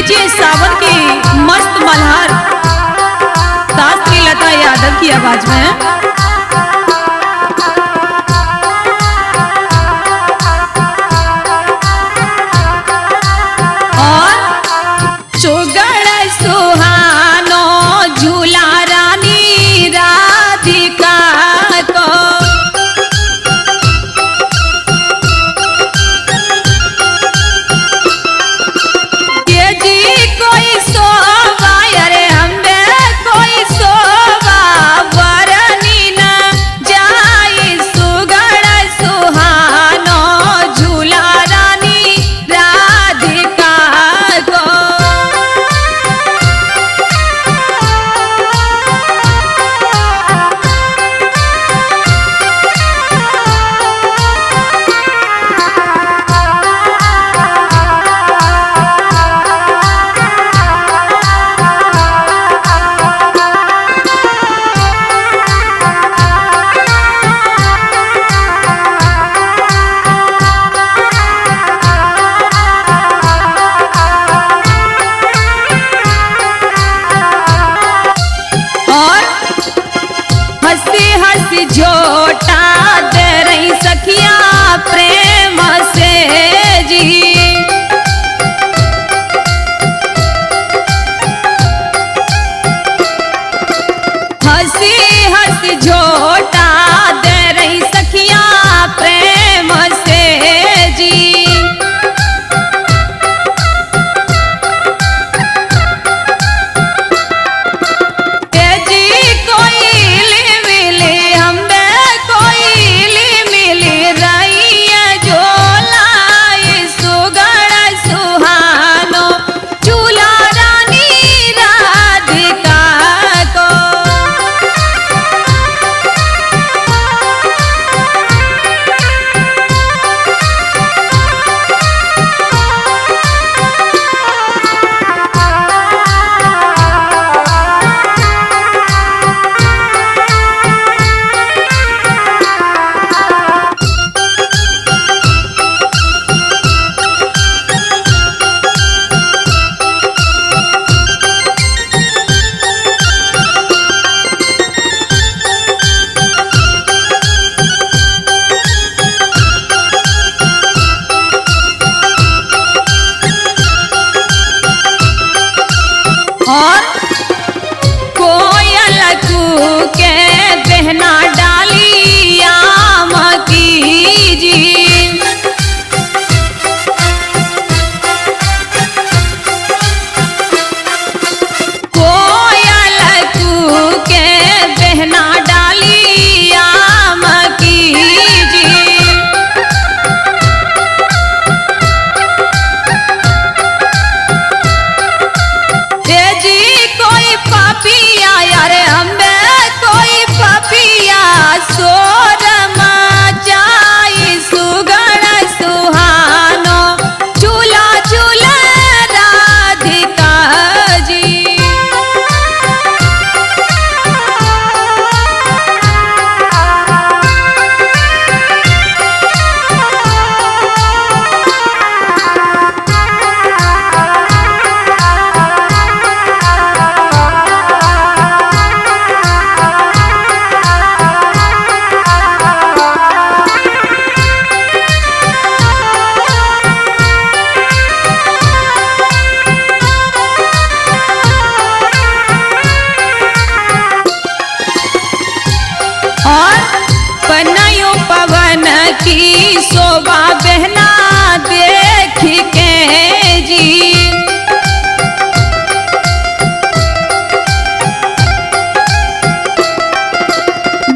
लीजिए सावन की मस्त मल्हार शास्त्री लता यादव की आवाज में। झोटा दे रही सखिया प्रेम से जी, हंसी हंसी झोटा दे रही सखिया प्रेम से जी। और कोयल कूके बहना डाली आम की जी, कोयल कूके बहना डाली आम की जी। पापिया यार हमें कोई पापिया सोर मचाई सुगण सुहानो झूला झूला राधिका जी। बनायो पवन की शोभा बहना देख के जी,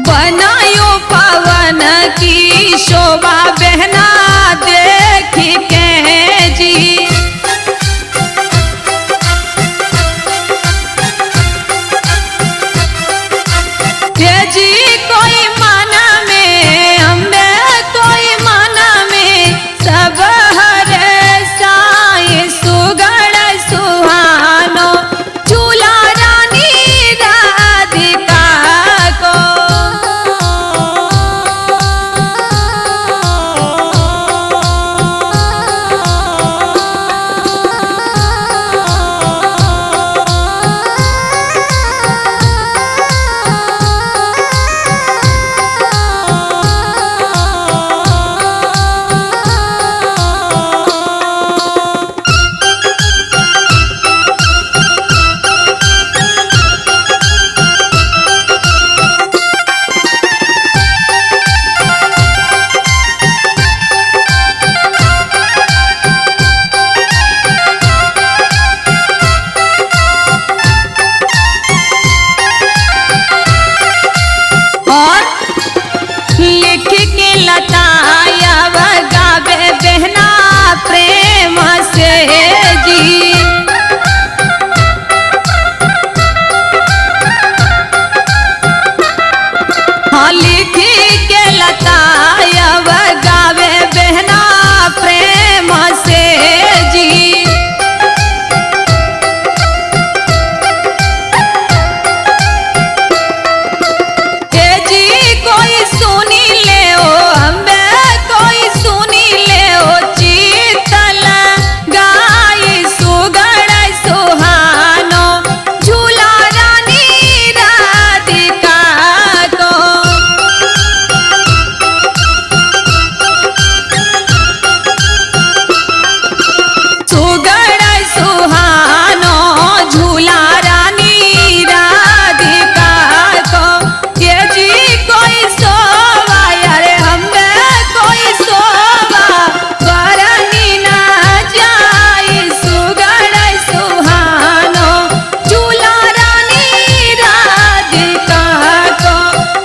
बनायो पवन की शोभा बहना देख के जी। जी कोई माना में हमें कोई माना में सब हर साए सुगण सुहानो झूला रानी राधिका को। लता अब गावे बहना प्रेम से जी। हाँ लिखी के लता अब गावे बहना प्रेम से जी। ए जी कोई सुनी ले ओ अम्बे कोई सुनी ले ओ चीतल गाई सुगड़ सुहानो झूला रानी राधिका को। सुगड़ सुहानो झूला रानी राधिका को। ये जी कोई सोवा यारे हमें कोई सोवा वरनी ना जाई सुगड़ सुहानो झूला रानी राधिका को।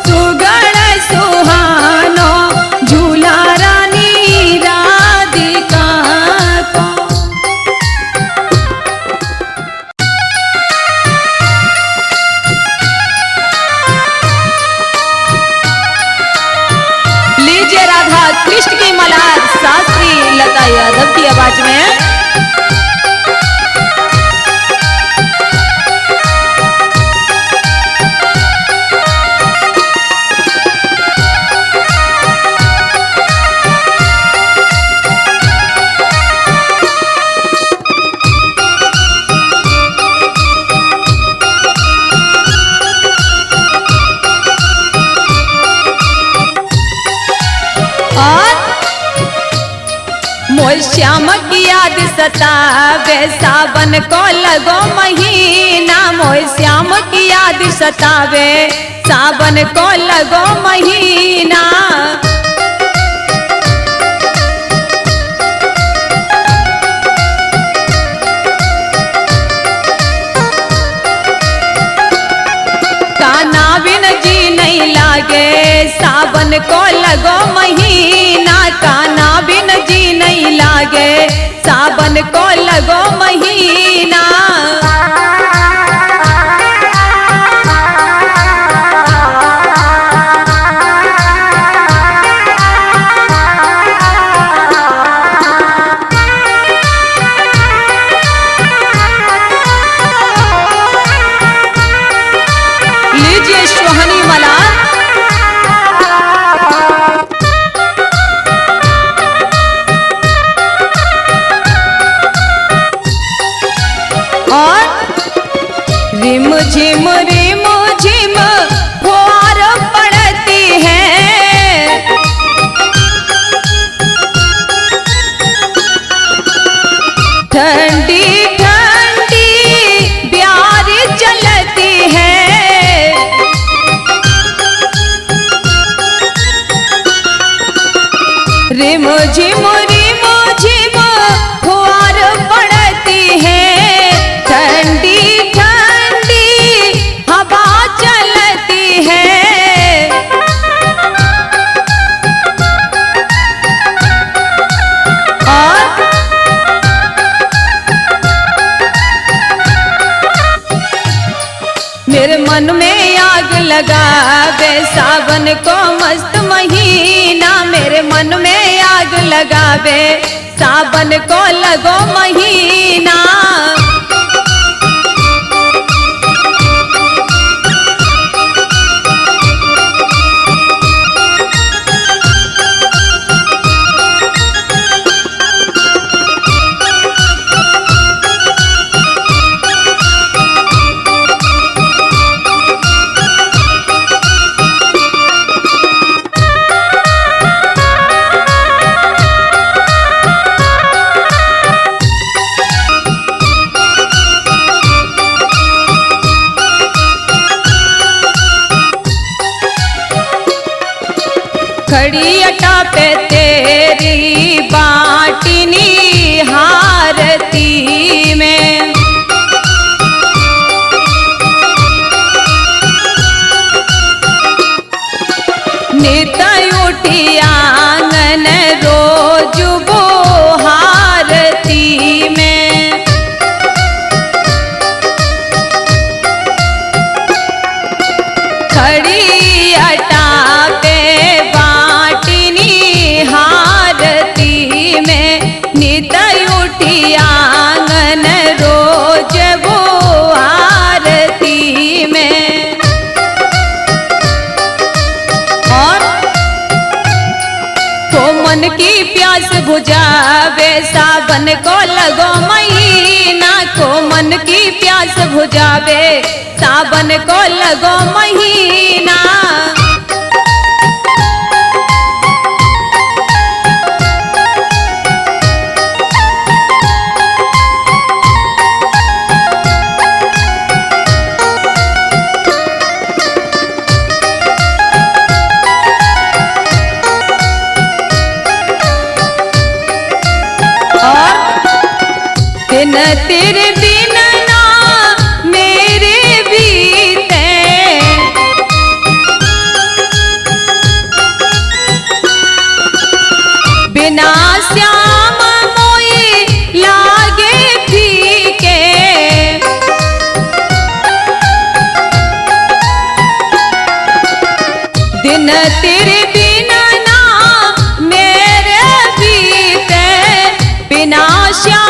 सुगड़ सुहानो झूला रानी राधिका को। लीजिए राधा कृष्ण की मल्हार शास्त्री लता यादव की आवाज में। और मोर श्याम की याद सतावे सावन को लगो महीना। मोर श्याम की याद सतावे सावन को लगो महीना। काना बिन जी नहीं लागे सावन को लगो महीना। काना बिन जी नहीं लागे सावन को लगो महीना। लीजिए सुहानी मल्हार। और रिम झिम फुहार पड़ती है। ठंडी ठंडी प्यार चलती है। रिम झिम फुहार पड़ती है। ठंडी ठंडी हवा चलती है। और मेरे मन में आग लगावे सावन को मस्त महीना। मेरे मन में आग लगावे सावन को लगो महीना। खड़ी अटा पे तेरी बाटनी हारती में। नित उठिया बुझावे, सावन को लगो महीना को मन की प्यास बुझावे, सावन को लगो महीना। दिन तेरे बिन ना मेरे बीते, बिना श्याम मोई लागे फीके, दिन तेरे बिन ना मेरे बीते, बिना श्याम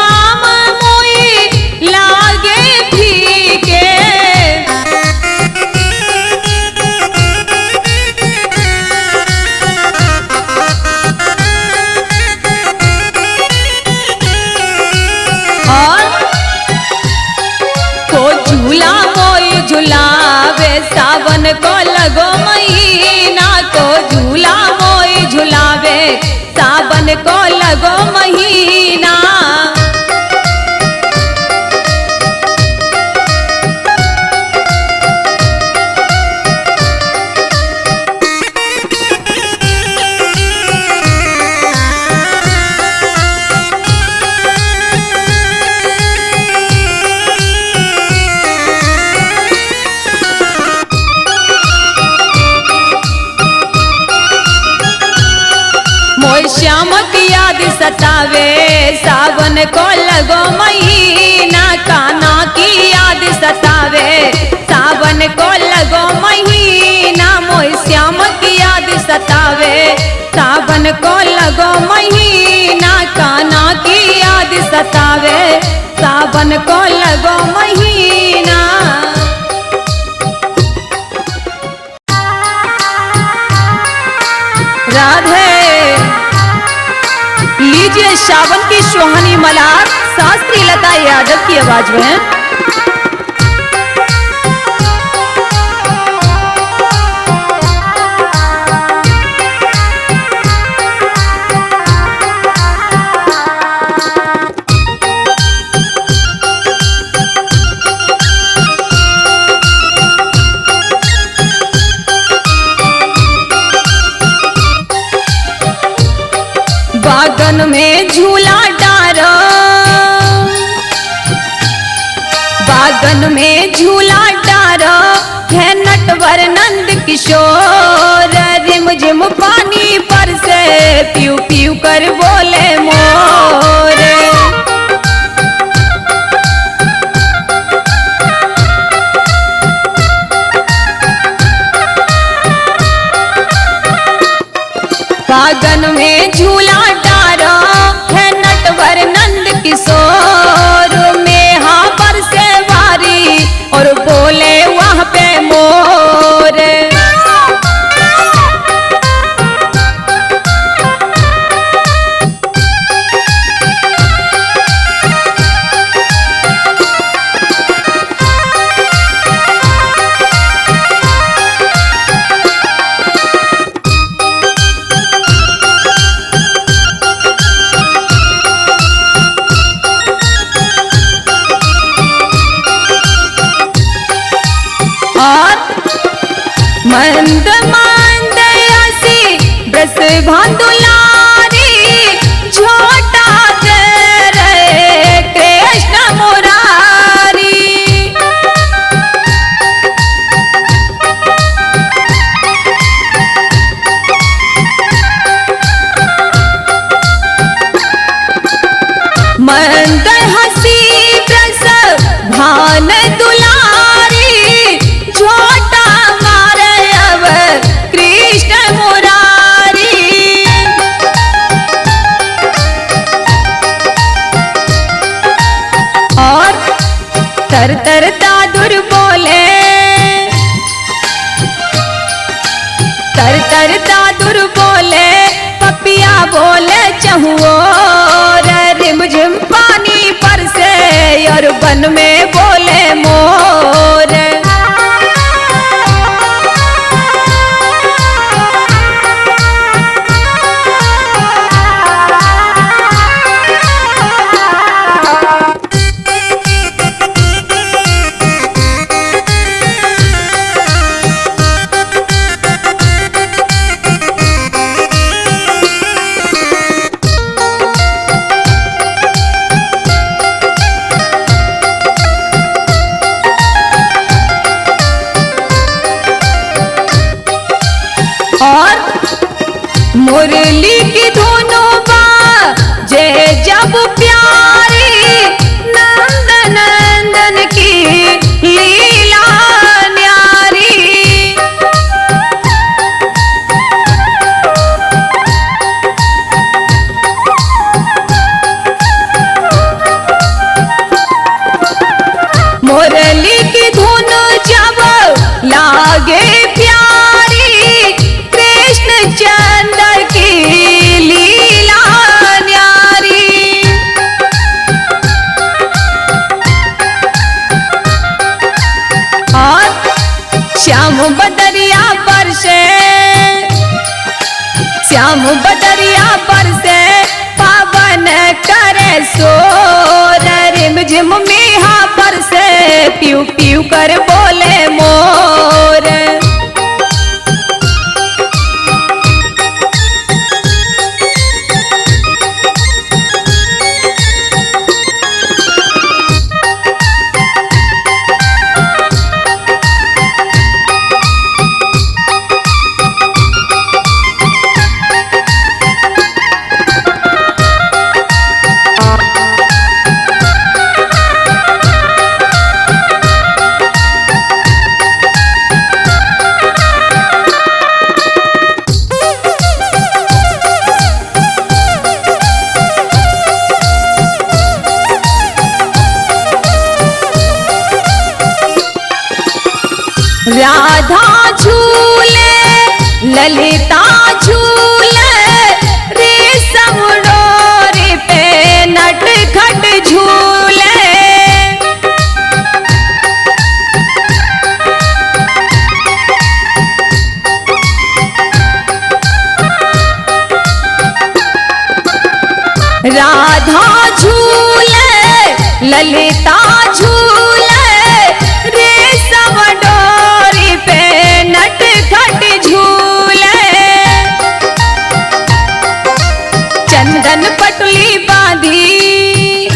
झुलावे, सावन को लगो महीना को झूला मोई झुलावे, सावन को लगो महीना। श्याम की याद सतावे, सावन को लगो महीना, कान्हा की याद सतावे, सावन को लगो महीना, मोय श्याम की याद सतावे, सावन को लगो महीना, कान्हा की याद सतावे, सावन को लगो महीना। राधे लीजिए सावन की सुहानी मलार शास्त्री लता यादव की आवाज में। बागन में झूला डारो, बागन में झूला डारो है नटवर नंद किशोर, रिम झिम पानी पर से पीऊ पीऊ कर बोले मोर। बागन में झूला डारो है नटवर नंद किशोर, में हाँ पर से वारी और बोले वहाँ पे मोर। मंद मंद आसी बस भांदुलारी, छोटा रे कृष्ण मुरारी। मंद हसी बस भान दुलारी, छोटा कृष्ण मुरारी। और तर तर दादुर बोले, तर तर दादुर बोले, पिया बोले चहुओ रिमझिम पानी पर से और वन में बोले मोर। मुरली की धुनों बाजे जब प्यारी नंद नंदन की लीला न्यारी। मुरली की धुन जब लागे प्यारी कृष्ण चंद्र की लीला न्यारी। और श्याम बदरिया पर से, श्याम बदरिया पर से पावन करे सोर रिमझिम मीहा पर से प्यू प्यू कर बोले मोर। राधा झूले ललिता झूले रेशम डोरी पे नटखट झूले। राधा झूले ललिता झूले रेशम डोरी पे नटखट झूले। चंदन पटुली बांधी,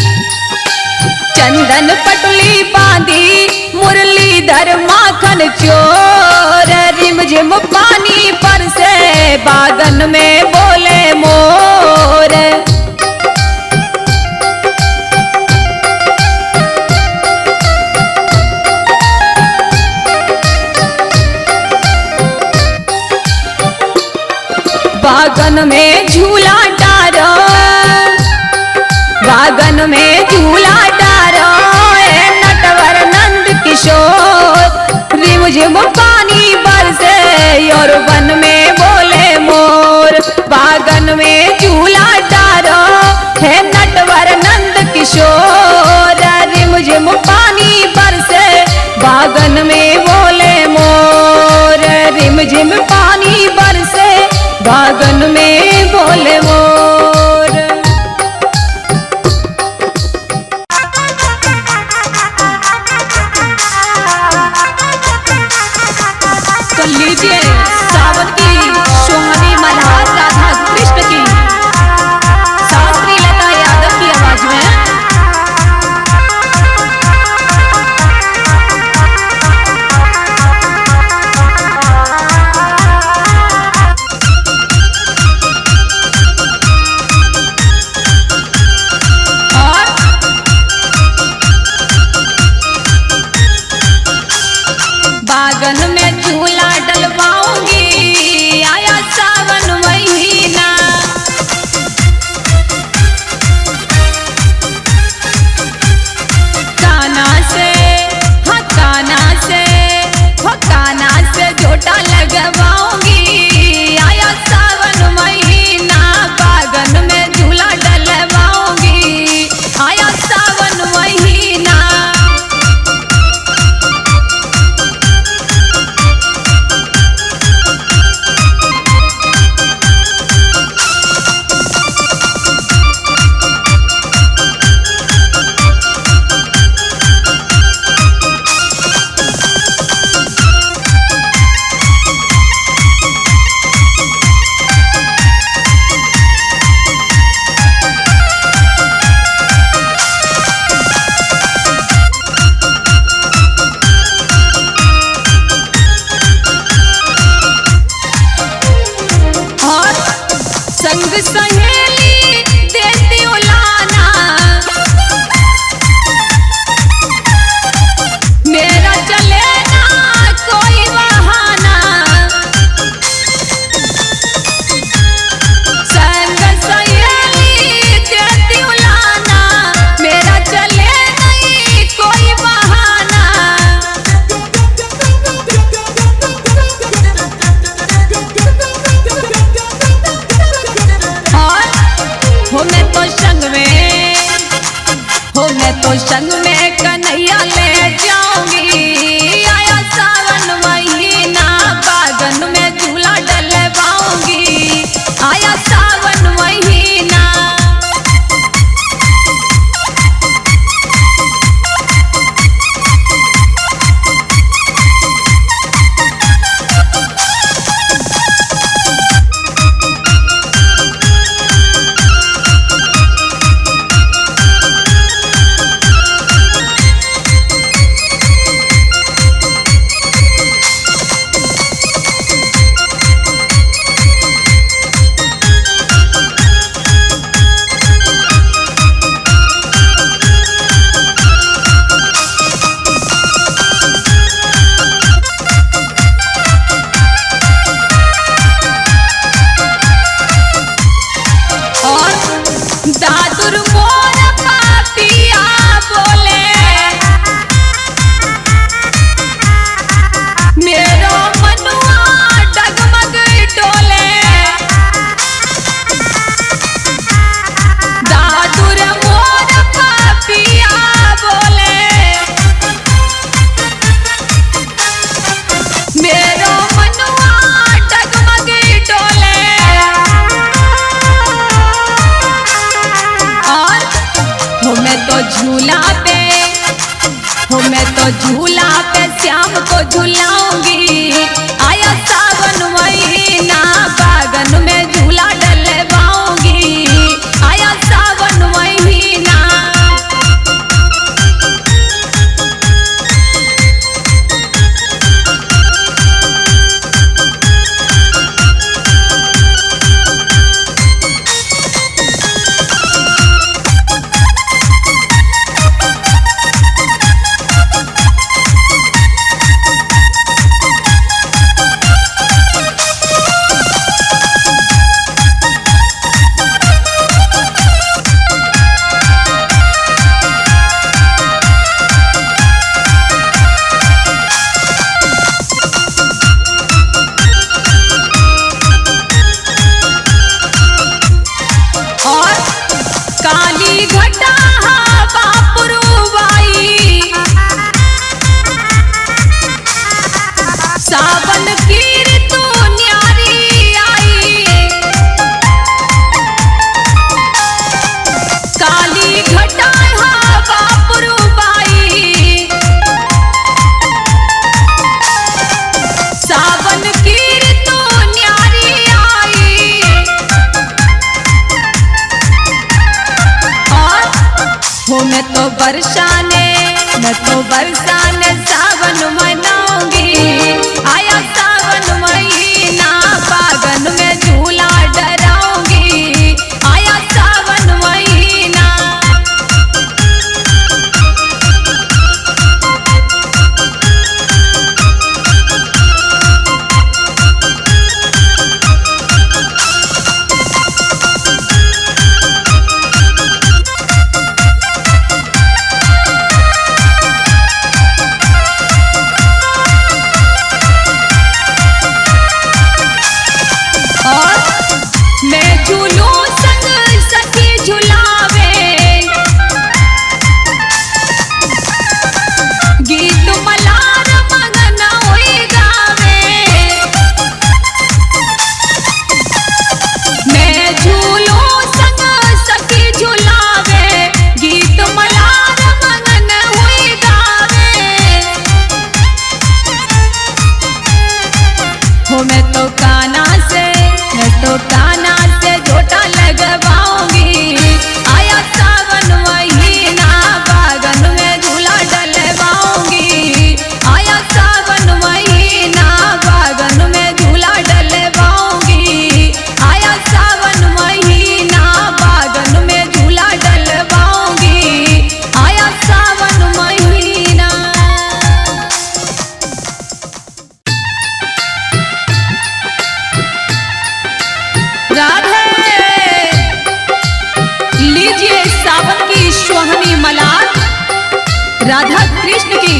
चंदन पटुली बांधी मुरलीधर माखन चोर रिमझिम पानी पर से बागन में बोले मोर। बागन में झूला डारो, बागन में झूला डारो नटवर नंद किशोर रिमझिम पानी बरसे और वन में बोले मोर। बागन में झूला डारो है नटवर नंद किशोर रिमझिम पानी बरसे बागन में बोले मोर। रिमझिम पानी बरसे बागन में बोले मोर। तो लीजिए सावन की सुहानी मल्हार राधा कृष्ण की शास्त्री लता यादव की आवाज में। बागन में झूला डलवाऊंगी आया बरसाने सावन मनाऊंगी। आया सावन महीना बागन में झूला डराऊंगी। आया सावन महीना। मैं झूलूं संग सखी झुलावे, गीत मलार मगन होई गावे। मैं झूलूं संग सखी झुलावे, गीत मलार मगन होई गावे। हो मैं तो काना से झोटा लगवाऊंगी। आया सावन महीना बागन में झूला डलवाऊंगी। आया सावन महीना बागन में झूला डलवाऊंगी। आया सावन महीना बागन में झूला डलवाऊंगी। आया सावन महीना। लीजिए सावन की सुहानी मलार राधा कृष्ण की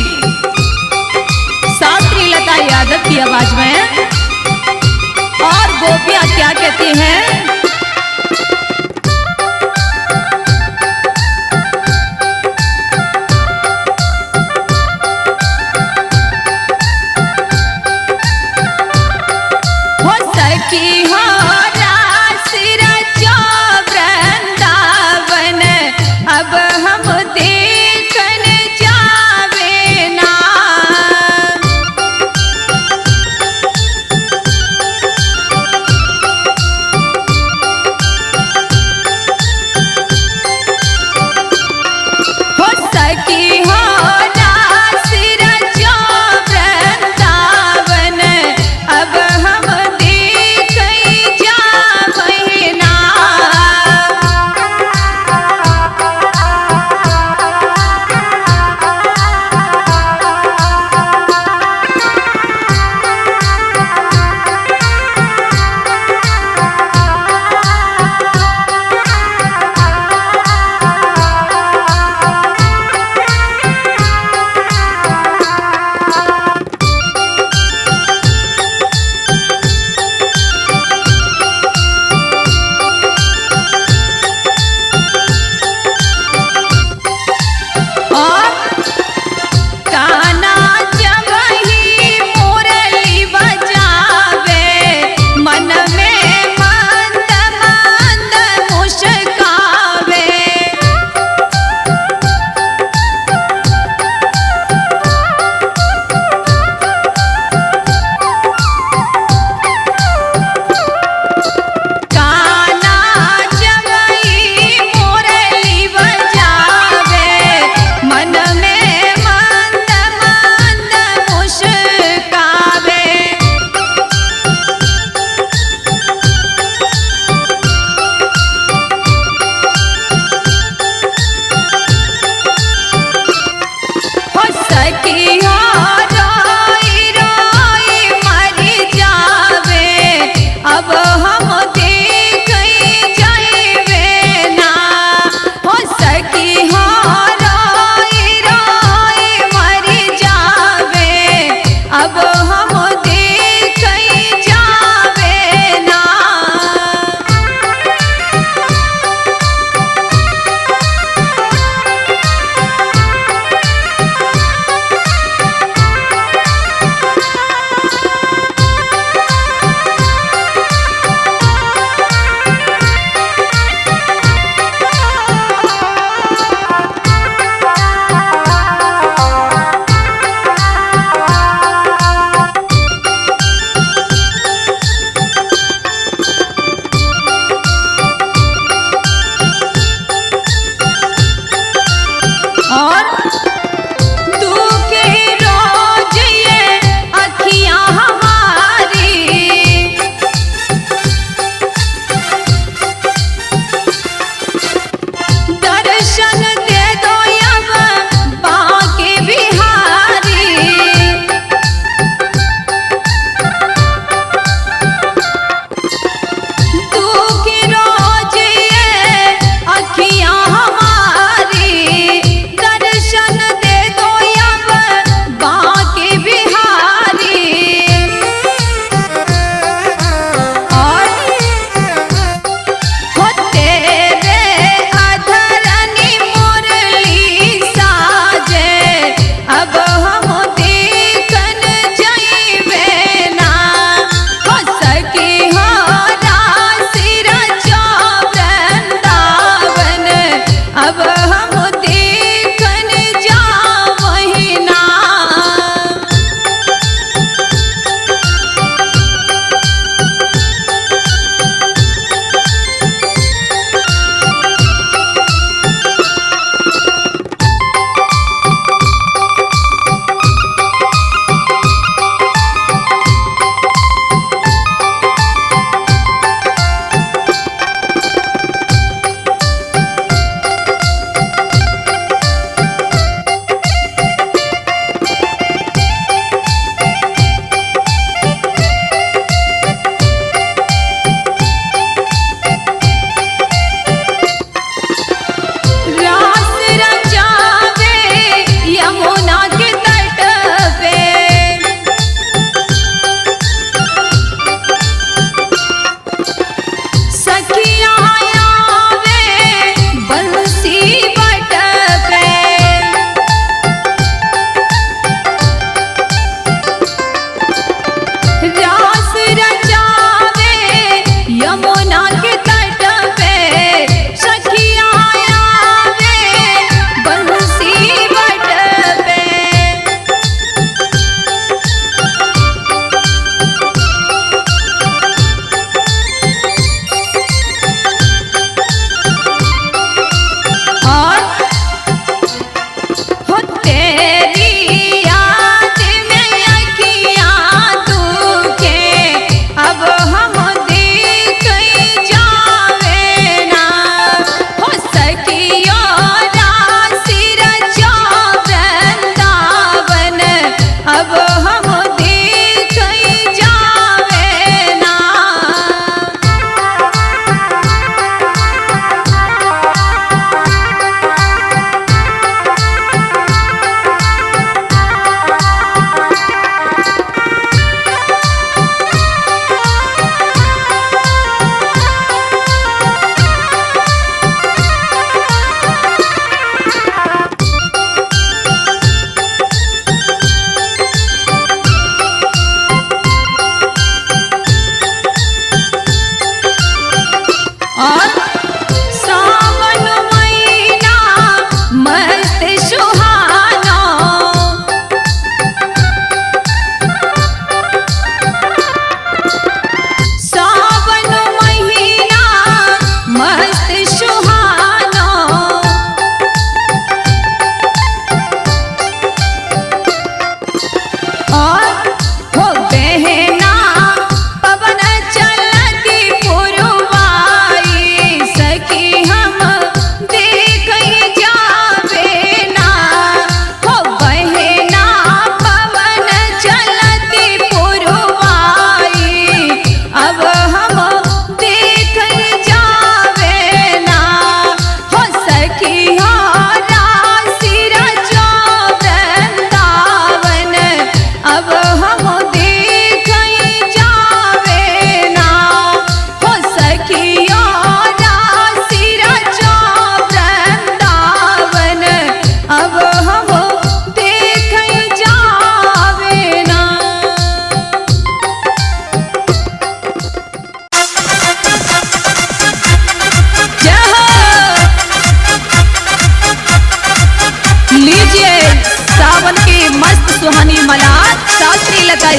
शास्त्री लता यादव की आवाज में। और गोपियां क्या कहती हैं? हो सखी हो अब हम देखन जावे ना। हो सखी हो नासिर जो वृंदावन, अब हम देखई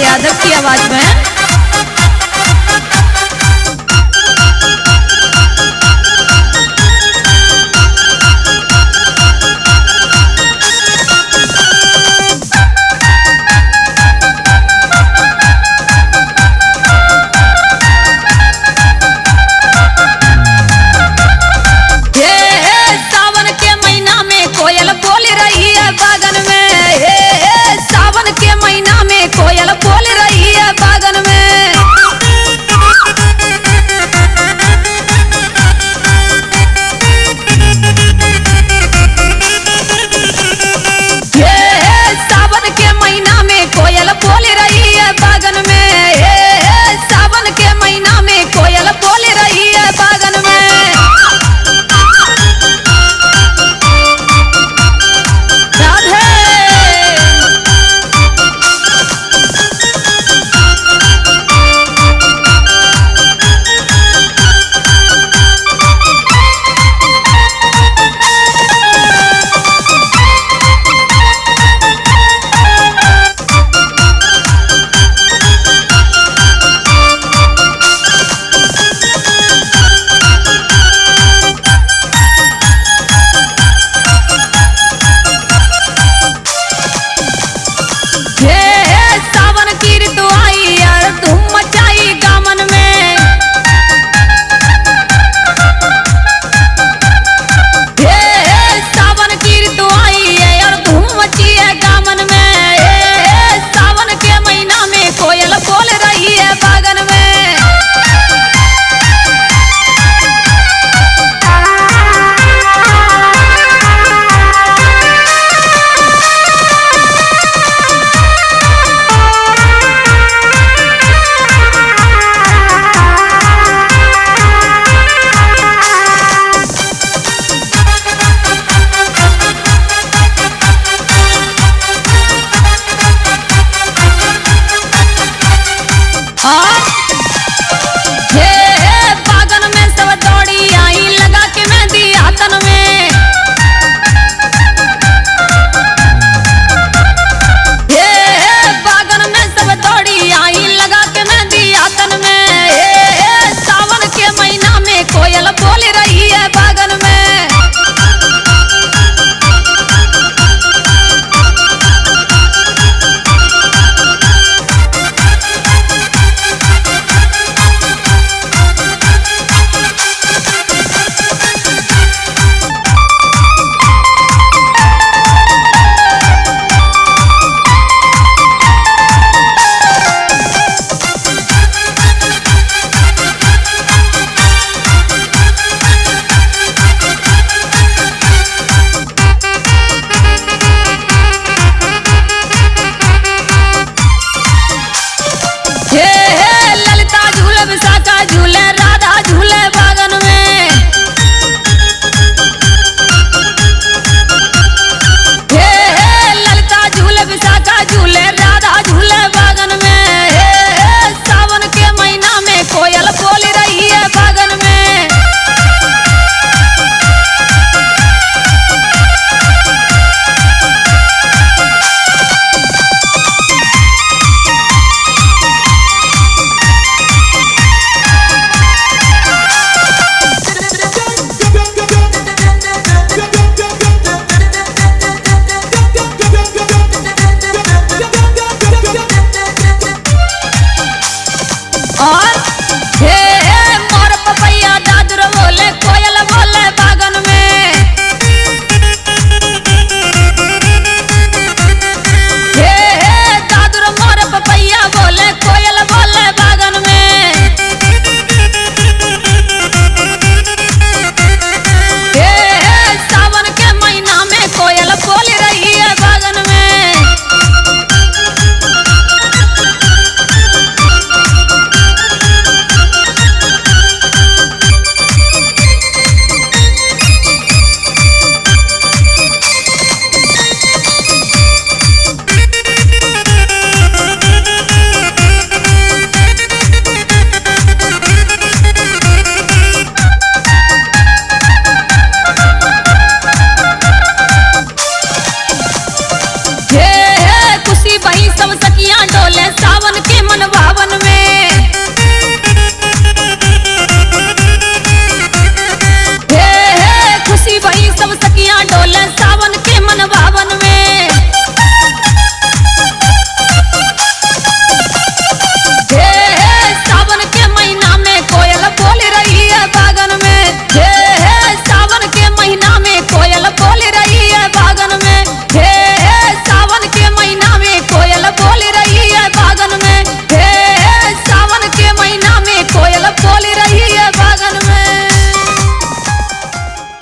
यादव की आवाज में।